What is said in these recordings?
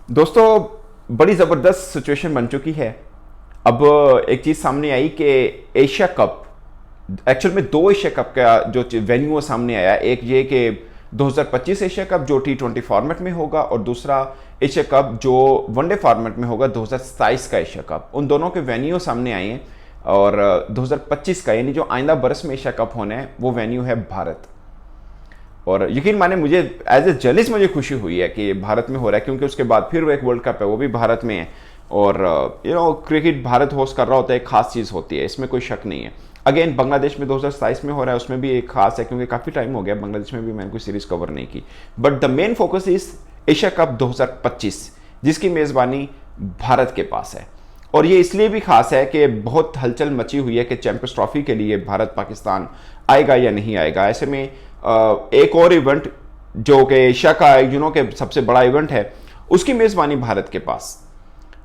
दोस्तों बड़ी ज़बरदस्त सिचुएशन बन चुकी है। अब एक चीज़ सामने आई कि एशिया कप, एक्चुअल में दो एशिया कप का जो वेन्यू वो सामने आया, एक ये कि 2025 एशिया कप जो T20 फॉर्मेट में होगा और दूसरा एशिया कप जो वनडे फॉर्मेट में होगा 2027 का एशिया कप। उन दोनों के वेन्यू सामने आए हैं और 2025 का यानी जो आइंदा बरस में एशिया कप होना है वो वेन्यू है भारत। और यकीन माने मुझे एज ए जर्नलिस्ट मुझे खुशी हुई है कि भारत में हो रहा है, क्योंकि उसके बाद फिर वो एक वर्ल्ड कप है वो भी भारत में है। और क्रिकेट भारत होस्ट कर रहा होता है, एक खास चीज़ होती है, इसमें कोई शक नहीं है। अगेन बांग्लादेश में 2027 में हो रहा है, उसमें भी एक खास है क्योंकि काफ़ी टाइम हो गया बांग्लादेश में भी मैंने कोई सीरीज़ कवर नहीं की। But the main focus is Asia cup 2025 जिसकी मेज़बानी भारत के पास है। और ये इसलिए भी खास है कि बहुत हलचल मची हुई है कि चैंपियंस ट्रॉफी के लिए भारत पाकिस्तान आएगा या नहीं आएगा। ऐसे में एक और इवेंट जो कि एशिया का के सबसे बड़ा इवेंट है उसकी मेज़बानी भारत के पास।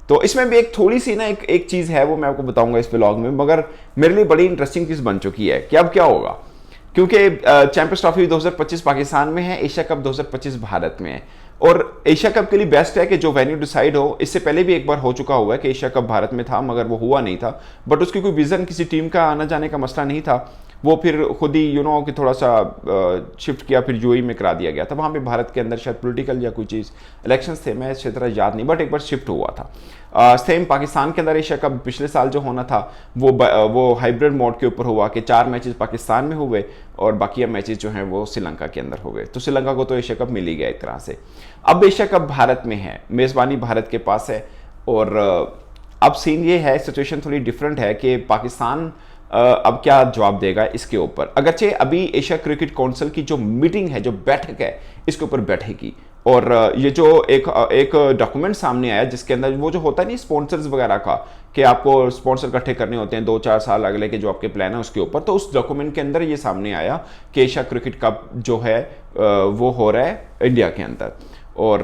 तो इसमें भी एक थोड़ी सी ना एक चीज़ है वो मैं आपको बताऊंगा इस व्लॉग में, मगर मेरे लिए बड़ी इंटरेस्टिंग चीज़ बन चुकी है कि अब क्या होगा। क्योंकि चैंपियंस ट्रॉफी 2025 पाकिस्तान में है, एशिया कप 2025 भारत में है। और एशिया कप के लिए बेस्ट है कि जो वेन्यू डिसाइड हो, इससे पहले भी एक बार हो चुका हुआ है कि एशिया कप भारत में था मगर वो हुआ नहीं था। बट उसकी कोई विजन, किसी टीम का आना जाने का मसला नहीं था, वो फिर खुद ही कि थोड़ा सा शिफ्ट किया, फिर यूएई में करा दिया गया था। वहाँ पे भारत के अंदर शायद पॉलिटिकल या कोई चीज़ इलेक्शंस थे, मैं अच्छी तरह याद नहीं, बट एक बार शिफ्ट हुआ था। सेम पाकिस्तान के अंदर एशिया कप पिछले साल जो होना था वो हाइब्रिड मोड के ऊपर हुआ कि 4 मैचेस पाकिस्तान में हुए और बाकी मैचेस जो हैं वो श्रीलंका के अंदर हो गए। तो श्रीलंका को तो एशिया कप मिल ही गया एक तरह से। अब एशिया कप भारत में है, मेज़बानी भारत के पास है। और अब सीन ये है, सिचुएशन थोड़ी डिफरेंट है कि पाकिस्तान अब क्या जवाब देगा इसके ऊपर। अगरचे अभी एशिया क्रिकेट काउंसिल की जो मीटिंग है, जो बैठक है, इसके ऊपर बैठेगी। और ये जो एक डॉक्यूमेंट सामने आया जिसके अंदर वो जो होता है नहीं स्पॉन्सर्स वगैरह का, कि आपको स्पॉन्सर इकट्ठे करने होते हैं 2-4 साल अगले के जो आपके प्लान है उसके ऊपर। तो उस डॉक्यूमेंट के अंदर ये सामने आया कि एशिया क्रिकेट कप जो है वो हो रहा है इंडिया के अंदर, और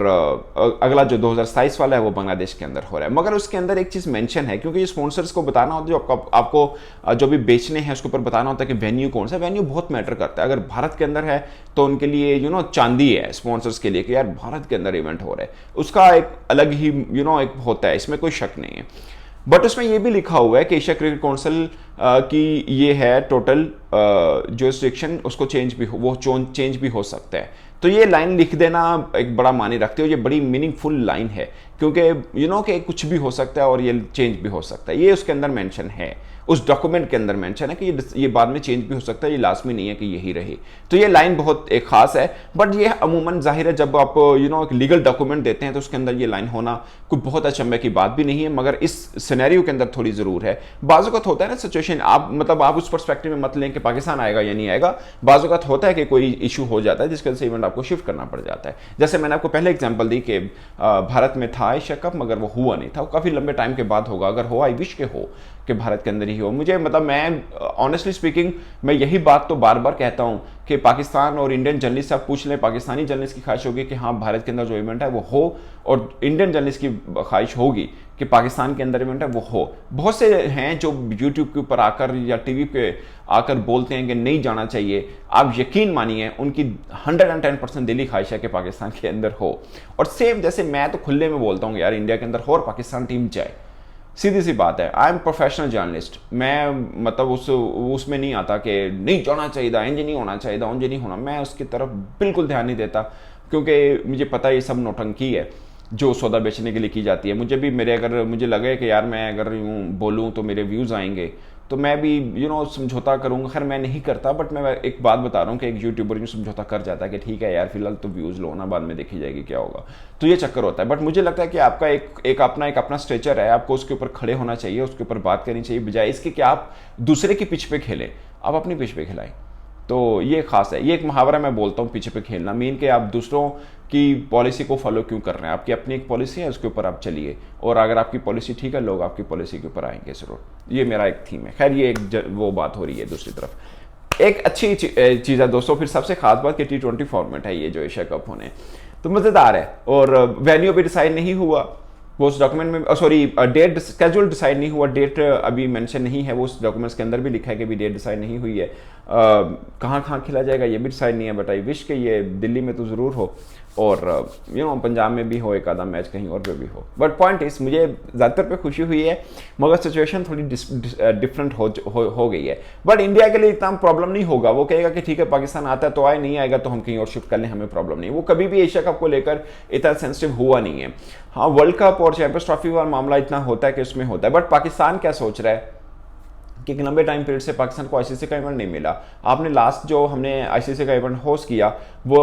अगला जो 2027 वाला है वो बांग्लादेश के अंदर हो रहा है। मगर उसके अंदर एक चीज़ मेंशन है, क्योंकि ये स्पॉन्सर्स को बताना होता है, जो आपको जो भी बेचने हैं उसके ऊपर बताना होता है कि वेन्यू कौन सा। वेन्यू बहुत मैटर करता है। अगर भारत के अंदर है तो उनके लिए चांदी है स्पॉन्सर्स के लिए कि यार भारत के अंदर इवेंट हो रहा है, उसका एक अलग ही एक होता है, इसमें कोई शक नहीं है। बट उसमें यह भी लिखा हुआ है कि एशिया क्रिकेट काउंसिल की ये है टोटल जो रिस्ट्रिक्शन, उसको चेंज भी हो, वो चेंज भी हो सकता है। तो ये लाइन लिख देना एक बड़ा मानी रखते हो, ये बड़ी मीनिंगफुल लाइन है, क्योंकि कि कुछ भी हो सकता है और ये चेंज भी हो सकता है। ये उसके अंदर मेंशन है, उस डॉक्यूमेंट के अंदर मेंशन है कि ये बाद में चेंज भी हो सकता है, ये लाजमी नहीं है कि यही रहे। तो ये लाइन बहुत एक खास है। बट ये अमूमन जाहिर है जब आप एक लीगल डॉक्यूमेंट देते हैं तो उसके अंदर ये लाइन होना कोई बहुत अचंभे की बात भी नहीं है, मगर इस सिनेरियो के अंदर थोड़ी जरूर है। बाज़ होता है ना सिचुएशन, आप उस पर्सपेक्टिव में मत लें कि पाकिस्तान आएगा या नहीं आएगा। बाज़ होता है कि कोई इशू हो जाता है जिसके वजह से इवेंट आपको शिफ्ट करना पड़ जाता है। जैसे मैंने आपको पहले एग्जांपल दी कि भारत में था एशिया कप मगर वो हुआ नहीं था, वो काफ़ी लंबे टाइम के बाद होगा। अगर हो, आई विश के हो कि भारत के अंदर ही हो। मुझे मैं ऑनेस्टली स्पीकिंग मैं यही बात तो बार बार कहता हूं कि पाकिस्तान और इंडियन जर्नलिस्ट से आप पूछ लें, पाकिस्तानी जर्नलिस्ट की ख्वाहिश होगी कि हाँ भारत के अंदर जो इवेंट है वो हो, और इंडियन जर्नलिस्ट की ख्वाहिश होगी कि पाकिस्तान के अंदर इवेंट है वो हो। बहुत से हैं जो यूट्यूब के ऊपर आकर या टीवी पे आकर बोलते हैं कि नहीं जाना चाहिए। आप यकीन मानिए उनकी 110% दिली ख्वाहिश है कि पाकिस्तान के अंदर हो। और सेम जैसे मैं तो खुले में बोलता हूँ यार इंडिया के अंदर हो और पाकिस्तान टीम जाए, सीधी सी बात है। आई एम प्रोफेशनल जर्नलिस्ट, मैं उसमें नहीं आता कि नहीं जाना चाहिए, इंज नहीं होना चाहिए, उंज नहीं होना। मैं उसकी तरफ बिल्कुल ध्यान नहीं देता, क्योंकि मुझे पता है ये सब नौटंकी है जो सौदा बेचने के लिए की जाती है। अगर मुझे लगे कि यार मैं अगर यूँ बोलूँ तो मेरे व्यूज़ आएंगे तो मैं भी समझौता करूँगा। खैर मैं नहीं करता, बट मैं एक बात बता रहा हूँ कि एक यूट्यूबर यूँ समझौता कर जाता है कि ठीक है यार फिलहाल तो व्यूज़ लो ना, बाद में देखी जाएगी क्या होगा। तो ये चक्कर होता है। बट मुझे लगता है कि आपका एक अपना स्ट्रेचर है, आपको उसके ऊपर खड़े होना चाहिए, उसके ऊपर बात करनी चाहिए, बजाय इसके कि आप दूसरे की पिच पे खेलें, आप अपनी पिच पे खिलाएं। तो ये खास है, ये एक मुहावरा मैं बोलता हूँ पीछे पे खेलना, मीन कि आप दूसरों की पॉलिसी को फॉलो क्यों कर रहे हैं। आपकी अपनी एक पॉलिसी है, उसके ऊपर आप चलिए, और अगर आपकी पॉलिसी ठीक है लोग आपकी पॉलिसी के ऊपर आएंगे जरूर। ये मेरा एक थीम है। खैर ये वो बात हो रही है। दूसरी तरफ एक अच्छी चीज़ है दोस्तों, फिर सबसे खास बात कि T20 फॉर्मेट है ये जो एशिया कप होने, तो मज़ेदार है। और वेन्यू भी डिसाइड नहीं हुआ वो उस डॉक्यूमेंट में, सॉरी डेट स्केड्यूल डिसाइड नहीं हुआ, डेट अभी मेंशन नहीं है, वो उस डॉक्यूमेंट्स के अंदर भी लिखा है कि भी डेट डिसाइड नहीं हुई है। कहाँ कहाँ खेला जाएगा ये भी डिसाइड नहीं है, बट आई विश कि ये दिल्ली में तो ज़रूर हो। और पंजाब में भी हो एक आधा मैच, कहीं और पे भी हो। बट पॉइंट इस, मुझे ज़्यादातर पे खुशी हुई है, मगर सिचुएशन थोड़ी डिफरेंट हो गई है। बट इंडिया के लिए इतना प्रॉब्लम नहीं होगा। वो कहेगा कि ठीक है पाकिस्तान आता है तो आए, नहीं आएगा तो हम कहीं और शिफ्ट कर लें, हमें प्रॉब्लम नहीं। वो कभी भी एशिया कप को लेकर इतना सेंसिटिव हुआ नहीं है। हाँ, वर्ल्ड कप और चैंपियंस ट्रॉफी वाला मामला इतना होता है कि उसमें होता है। बट पाकिस्तान क्या सोच रहा है कि एक लंबे टाइम पीरियड से पाकिस्तान को आईसीसी का इवेंट नहीं मिला। आपने लास्ट जो हमने आईसीसी का इवेंट होस्ट किया वो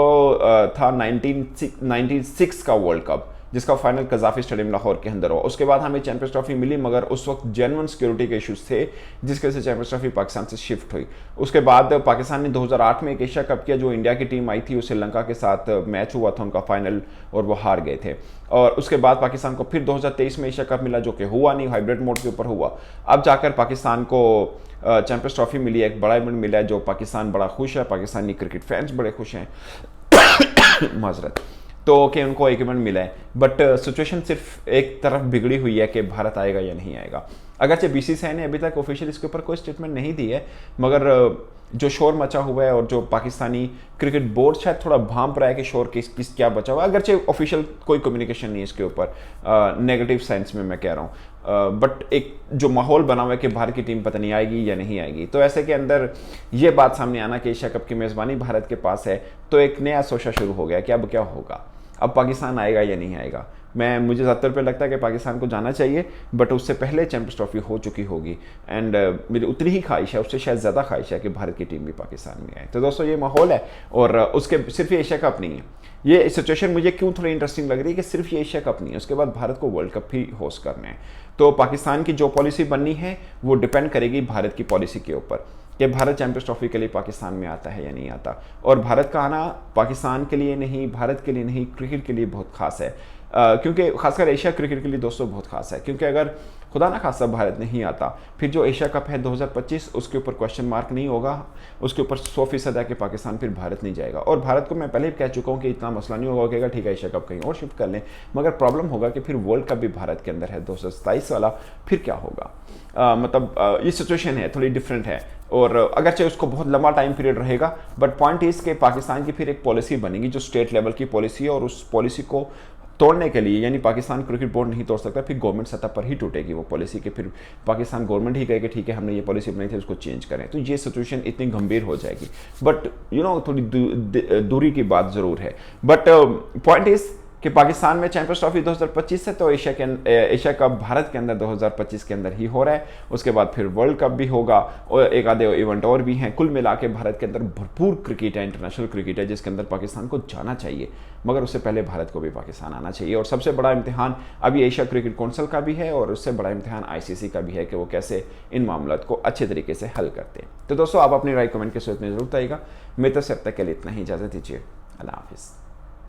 था 1996 का वर्ल्ड कप, जिसका फाइनल कजाफी स्टेडियम लाहौर के अंदर हुआ। उसके बाद हमें चैंपियंस ट्रॉफी मिली, मगर उस वक्त जेन्युइन सिक्योरिटी के इश्यूज थे जिसकी वजह से चैंपियंस ट्रॉफी पाकिस्तान से शिफ्ट हुई। उसके बाद पाकिस्तान ने 2008 में एक एशिया कप किया, जो इंडिया की टीम आई थी, उस श्रीलंका के साथ मैच हुआ था उनका फाइनल, और वो हार गए थे। और उसके बाद पाकिस्तान को फिर 2023 में एशिया कप मिला, जो कि हुआ नहीं, हाइब्रिड मोड के ऊपर हुआ। अब जाकर पाकिस्तान को चैंपियंस ट्रॉफी मिली, एक बड़ा इवेंट मिला है, जो पाकिस्तान बड़ा खुश है, पाकिस्तानी क्रिकेट फैंस बड़े खुश हैं माजरत, तो कि उनको एक इवेंट मिला है। बट सिचुएशन सिर्फ एक तरफ बिगड़ी हुई है कि भारत आएगा या नहीं आएगा। अगरचे बीसीसीआई ने अभी तक ऑफिशियल इसके ऊपर कोई स्टेटमेंट नहीं दी है, मगर जो शोर मचा हुआ है और जो पाकिस्तानी क्रिकेट बोर्ड शायद थोड़ा भांप रहा है कि शोर किस क्या बचा हुआ है, अगरचे ऑफिशियल कोई कम्युनिकेशन नहीं है इसके ऊपर, नेगेटिव सेंस में मैं कह रहा हूँ। बट एक जो माहौल बना हुआ है कि भारत की टीम पता नहीं आएगी या नहीं आएगी, तो ऐसे के अंदर ये बात सामने आना कि एशिया कप की मेज़बानी भारत के पास है, तो एक नया सोचा शुरू हो गया कि अब क्या होगा, अब पाकिस्तान आएगा या नहीं आएगा। मुझे ज़्यादातर पे लगता है कि पाकिस्तान को जाना चाहिए, बट उससे पहले चैंपियंस ट्रॉफी हो चुकी होगी। एंड मेरी उतनी ही ख्वाहिश है, उससे शायद ज़्यादा ख्वाहिश है कि भारत की टीम भी पाकिस्तान में आए। तो दोस्तों ये माहौल है, और उसके सिर्फ ये एशिया कप नहीं है, ये सिचुएशन मुझे क्यों थोड़ी इंटरेस्टिंग लग रही है कि सिर्फ ये एशिया कप नहीं है, उसके बाद भारत को वर्ल्ड कप भी होस्ट करने हैं। तो पाकिस्तान की जो पॉलिसी बननी है वो डिपेंड करेगी भारत की पॉलिसी के ऊपर कि भारत चैंपियंस ट्रॉफी के लिए पाकिस्तान में आता है या नहीं आता। और भारत का आना पाकिस्तान के लिए नहीं, भारत के लिए नहीं, क्रिकेट के लिए बहुत खास है, क्योंकि खासकर एशिया क्रिकेट के लिए दोस्तों बहुत खास है। क्योंकि अगर खुदा ना खासा भारत नहीं आता, फिर जो एशिया कप है 2025 उसके ऊपर क्वेश्चन मार्क नहीं होगा, उसके ऊपर 100% है कि पाकिस्तान फिर भारत नहीं जाएगा। और भारत को मैं पहले भी कह चुका हूँ कि इतना मसला नहीं होगा कि ठीक है एशिया कप कहीं और शिफ्ट कर लें, मगर प्रॉब्लम होगा कि फिर वर्ल्ड कप भी भारत के अंदर है 2027 वाला, फिर क्या होगा। ये सिचुएशन है, थोड़ी डिफरेंट है, और अगरचे उसको बहुत लंबा टाइम पीरियड रहेगा, बट पॉइंट इज के पाकिस्तान की फिर एक पॉलिसी बनेगी जो स्टेट लेवल की पॉलिसी है, और उस पॉलिसी को तोड़ने के लिए, यानी पाकिस्तान क्रिकेट बोर्ड नहीं तोड़ सकता, फिर गवर्नमेंट सतह पर ही टूटेगी वो पॉलिसी के, फिर पाकिस्तान गवर्नमेंट ही कहेगी ठीक है हमने ये पॉलिसी बनाई थी उसको चेंज करें। तो ये सिचुएशन इतनी गंभीर हो जाएगी। बट थोड़ी दूरी की बात ज़रूर है। बट पॉइंट इज कि पाकिस्तान में चैंपियंस ट्रॉफी 2025 से, तो एशिया कप भारत के अंदर 2025 के अंदर ही हो रहा है। उसके बाद फिर वर्ल्ड कप भी होगा, और एक आधे इवेंट और भी हैं। कुल मिला के भारत के अंदर भरपूर क्रिकेट है, इंटरनेशनल क्रिकेट है, जिसके अंदर पाकिस्तान को जाना चाहिए, मगर उससे पहले भारत को भी पाकिस्तान आना चाहिए। और सबसे बड़ा इम्तिहान अभी एशिया क्रिकेट काउंसिल का भी है, और उससे बड़ा इम्तिहान आईसीसी का भी है कि वो कैसे इन मामलों को अच्छे तरीके से हल करते हैं। तो दोस्तों आप अपनी राय कमेंट के साथ में जरूर बताइएगा। मेरे तरफ से अब तक के लिए इतना ही, इजाज़त दीजिए, अल्लाह हाफिज़।